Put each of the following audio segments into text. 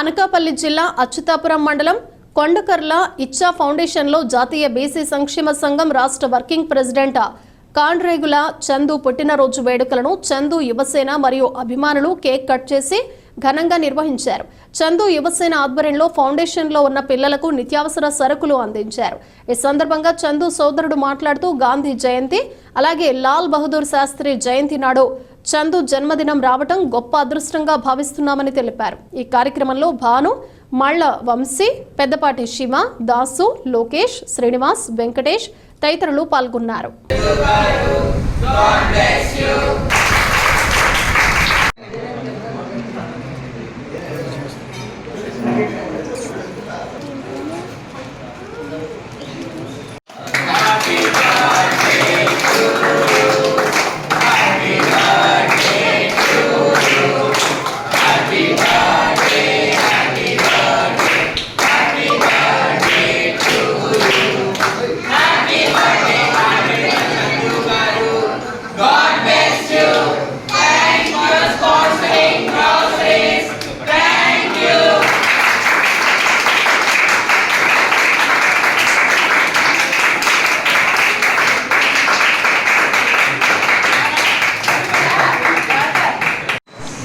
అనకాపల్లి జిల్లా అచ్యుతాపురం మండలం కొండకర్ల ఇచ్చా ఫౌండేషన్లో జాతీయ బీసీ సంక్షేమ సంఘం రాష్ట్ర వర్కింగ్ ప్రెసిడెంట్ కాండ్రేగుల చందు పుట్టినరోజు వేడుకలను చందు యువసేన మరియు అభిమానులు కేక్ కట్ చేసి ఘనంగా నిర్వహించారు. చందు యువసేన ఆధ్వర్యంలో ఫౌండేషన్లో ఉన్న పిల్లలకు నిత్యావసర సరుకులు అందించారు. ఈ సందర్భంగా చందు సోదరుడు మాట్లాడుతూ గాంధీ జయంతి అలాగే లాల్ బహదూర్ శాస్త్రి జయంతి నాడు చందు జన్మదినం రావటం గొప్ప అదృష్టంగా భావిస్తున్నామని తెలిపారు. ఈ కార్యక్రమంలో భాను, మళ్ళ వంశీ, పెద్దపాటి శివ, దాసు, లోకేష్, శ్రీనివాస్, వెంకటేష్ తదితరులు పాల్గొన్నారు.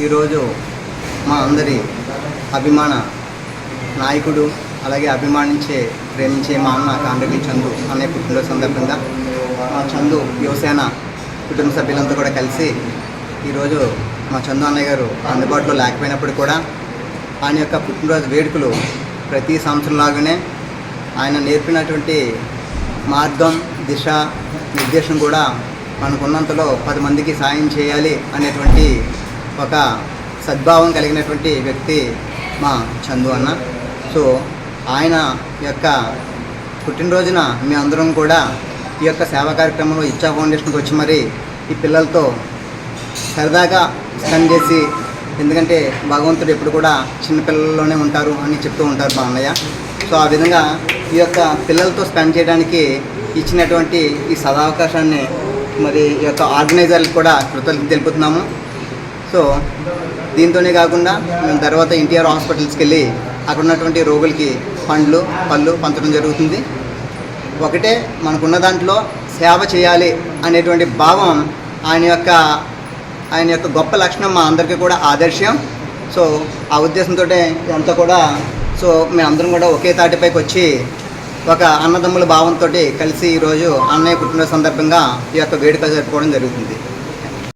ఈరోజు మా అందరి అభిమాన నాయకుడు అలాగే ప్రేమించే మా అన్న కాండ్రేగుల చందు అనే పుట్టినరోజు సందర్భంగా మా చందు యువసేన కుటుంబ సభ్యులంతా కూడా కలిసి ఈరోజు మా చందు అన్నయ్య గారు అందుబాటులో లేకపోయినప్పుడు కూడా ఆయన యొక్క పుట్టినరోజు వేడుకలు ప్రతి సంవత్సరంలాగానే ఆయన నేర్పినటువంటి మార్గం, దిశ, నిర్దేశం కూడా మనకున్నంతలో 10 మందికి సాయం చేయాలి అనేటువంటి ఒక సద్భావం కలిగినటువంటి వ్యక్తి మా చందు అన్న. సో ఆయన యొక్క పుట్టినరోజున మీ అందరం కూడా ఈ యొక్క సేవా కార్యక్రమంలో ఇచ్చా ఫౌండేషన్కి వచ్చి మరి ఈ పిల్లలతో సరదాగా స్పెండ్ చేసి, ఎందుకంటే భగవంతుడు ఎప్పుడు కూడా చిన్నపిల్లల్లోనే ఉంటారు అని చెప్తూ ఉంటారు మా అన్నయ్య. సో ఆ విధంగా ఈ యొక్క పిల్లలతో స్పెండ్ చేయడానికి ఇచ్చినటువంటి ఈ సదావకాశాన్ని మరి ఈ యొక్క ఆర్గనైజర్లకు కూడా కృతజ్ఞతలు తెలుపుతున్నాము. సో దీంతోనే కాకుండా మేము తర్వాత ఎన్టీఆర్ హాస్పిటల్స్కి వెళ్ళి అక్కడ ఉన్నటువంటి రోగులకి పండ్లు, పళ్ళు పంచడం జరుగుతుంది. ఒకటే మనకున్న దాంట్లో సేవ చేయాలి అనేటువంటి భావం ఆయన యొక్క గొప్ప లక్షణం మా అందరికీ కూడా ఆదర్శం. సో ఆ ఉద్దేశంతో అంతా కూడా మేమందరం కూడా ఒకే తాటిపైకి వచ్చి ఒక అన్నదమ్ముల భావంతో కలిసి ఈరోజు అన్నయ్య పుట్టినరోజు సందర్భంగా ఈ యొక్క వేడుక జరుపుకోవడం జరుగుతుంది.